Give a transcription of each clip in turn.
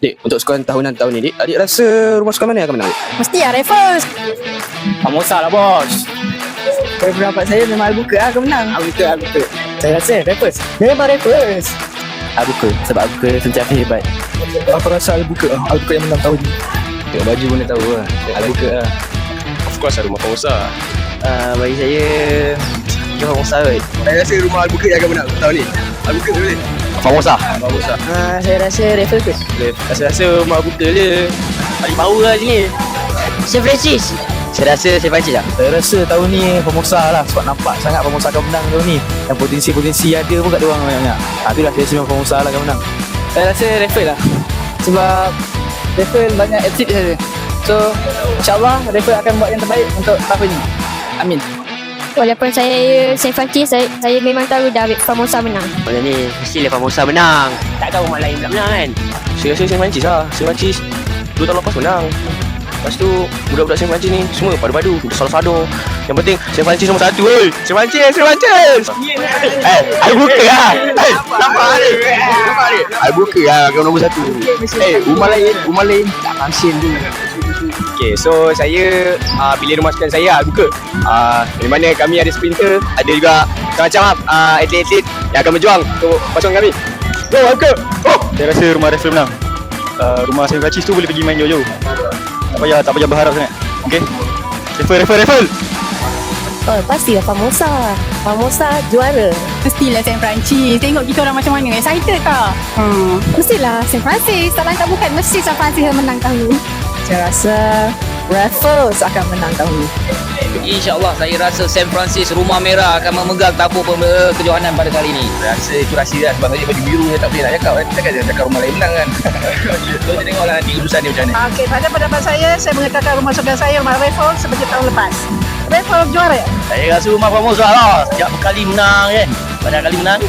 Dik, untuk sukan tahunan tahun ni, Dik, adik rasa rumah sukan mana yang akan menang? Mesti lah Raffles. Famosa lah bos. Dari pendapat saya memang Al-Buka akan menang. Al-Buka. Saya rasa Raffles. Memang Raffles. Al-Buka, sebab Al-Buka sentiasa hebat. Aku rasa Al-Buka yang menang tahun ni. Tengok baju pun dah tahu lah. Al-Buka lah. Of course, rumah Famosa. Bagi saya Famosa kot. Saya rasa rumah Al-Buka yang akan menang tahun ni. Al-Buka boleh? Famosa. Saya rasa Raffles kot. Rasa rumah Al-Buka je. Paling power lah sini. Sir Francis. Saya rasa saya pancis lah. Saya rasa tahun ni Famosa lah, sebab nampak sangat Famosa akan menang tahun ni. Dan potensi-potensi ada pun kat diorang banyak-banyak. Itulah saya rasa memang Famosa lah akan menang. Saya rasa Raffles lah. Sebab Raffles banyak atlet saja. So insyaAllah Raffles akan buat yang terbaik untuk tahun ni. Amin. Walaupun saya Saint Francis, saya memang tahu David Famosa menang. Malam ni mestilah Famosa menang. Tak tahu orang lain tak menang kan. Saya rasa Saint Francis lah. Saint Francis 2 tahun lepas menang. Lepas tu budak-budak Saint Francis ni semua padu-padu, sado-sado. Yang penting Saint Francis nombor 1 weh. Saint Francis. Al-Buka lah. Nampak ni. Al-Buka lah akan nombor 1. Rumah lain tak pasien tu. Okay, so saya pilih rumah sukan saya Al-Buka. Di mana kami ada sprinter, ada juga macam-macam atlet-atlet yang akan berjuang untuk pasukan kami. Go Al-Buka. Saya rasa rumah Raffles menang. Rumah Saint Francis tu boleh pergi main jauh-jauh. Tak payah berharap sangat. Okay. Raffles. Oh, pastilah Famosa. Famosa juara. Mestilah Saint Francis. Tengok kita orang macam mana. Excited tak? Mestilah Saint Francis. Tak lain tak bukan. Mesti Saint Francis yang menang tahun ni. Saya rasa Raffles akan menang tahun ni. InsyaAllah saya rasa Saint Francis Rumah Merah akan memegang tabur kejohanan pada kali ini. Rasa itu rahsia lah, sebab saya baju biru saya tak boleh nak cakap. Takkan dia cakap rumah lain menang kan. So kita tengoklah nanti keputusan dia macam mana. Okey, pada pendapat saya mengatakan rumah sukan saya rumah Raffles seperti tahun lepas. Raffles juara. Saya rasa rumah Famosa lah. Setiap kali menang kan. Banyak kali menang.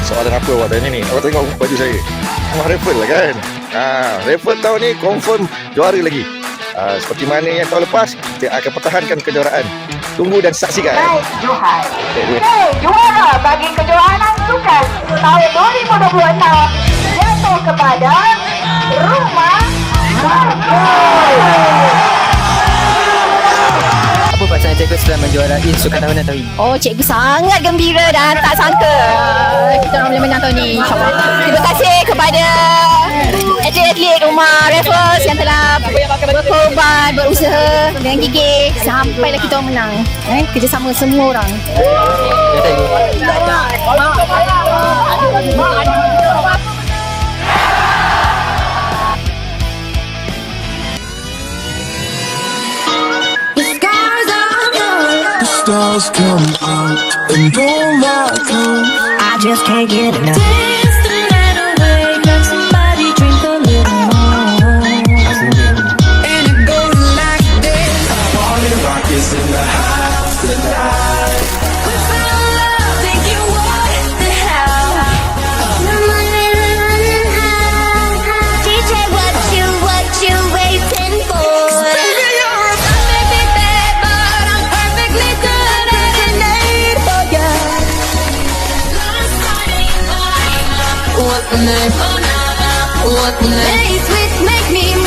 Soalan apa awak tanya ni? Awak tengok baju saya. Rumah Raffles lah kan. Raffles tahun ni confirm juara lagi. Seperti mana yang tahun lepas, kita akan pertahankan kejuaraan. Tunggu dan saksikan. Baik, Johan. Juara bagi kejohanan sukan tahun 2026 jatuh kepada Rumah Raffles. Apa perasaan cikgu setelah menjuarai sukan tahunan tahun ini? Oh, cikgu sangat gembira dan tak sangka kita orang boleh menang tahun ni, insyaAllah. Terima kasih kepada atlet-atlet Rumah Raffles yang telah berkorban, berusaha dengan gigih sampailah kita orang menang. Kerjasama semua orang. Stars come out and all night long. I just can't get enough. Dance the night away, let somebody drink a little more. And it goes like this. Party rock is in the house tonight. We fell in love, thinking what the hell. DJ, what you waiting for? Baby, you're a perfectly bad, but I'm perfectly good at it for you. What the name? What the name? Make me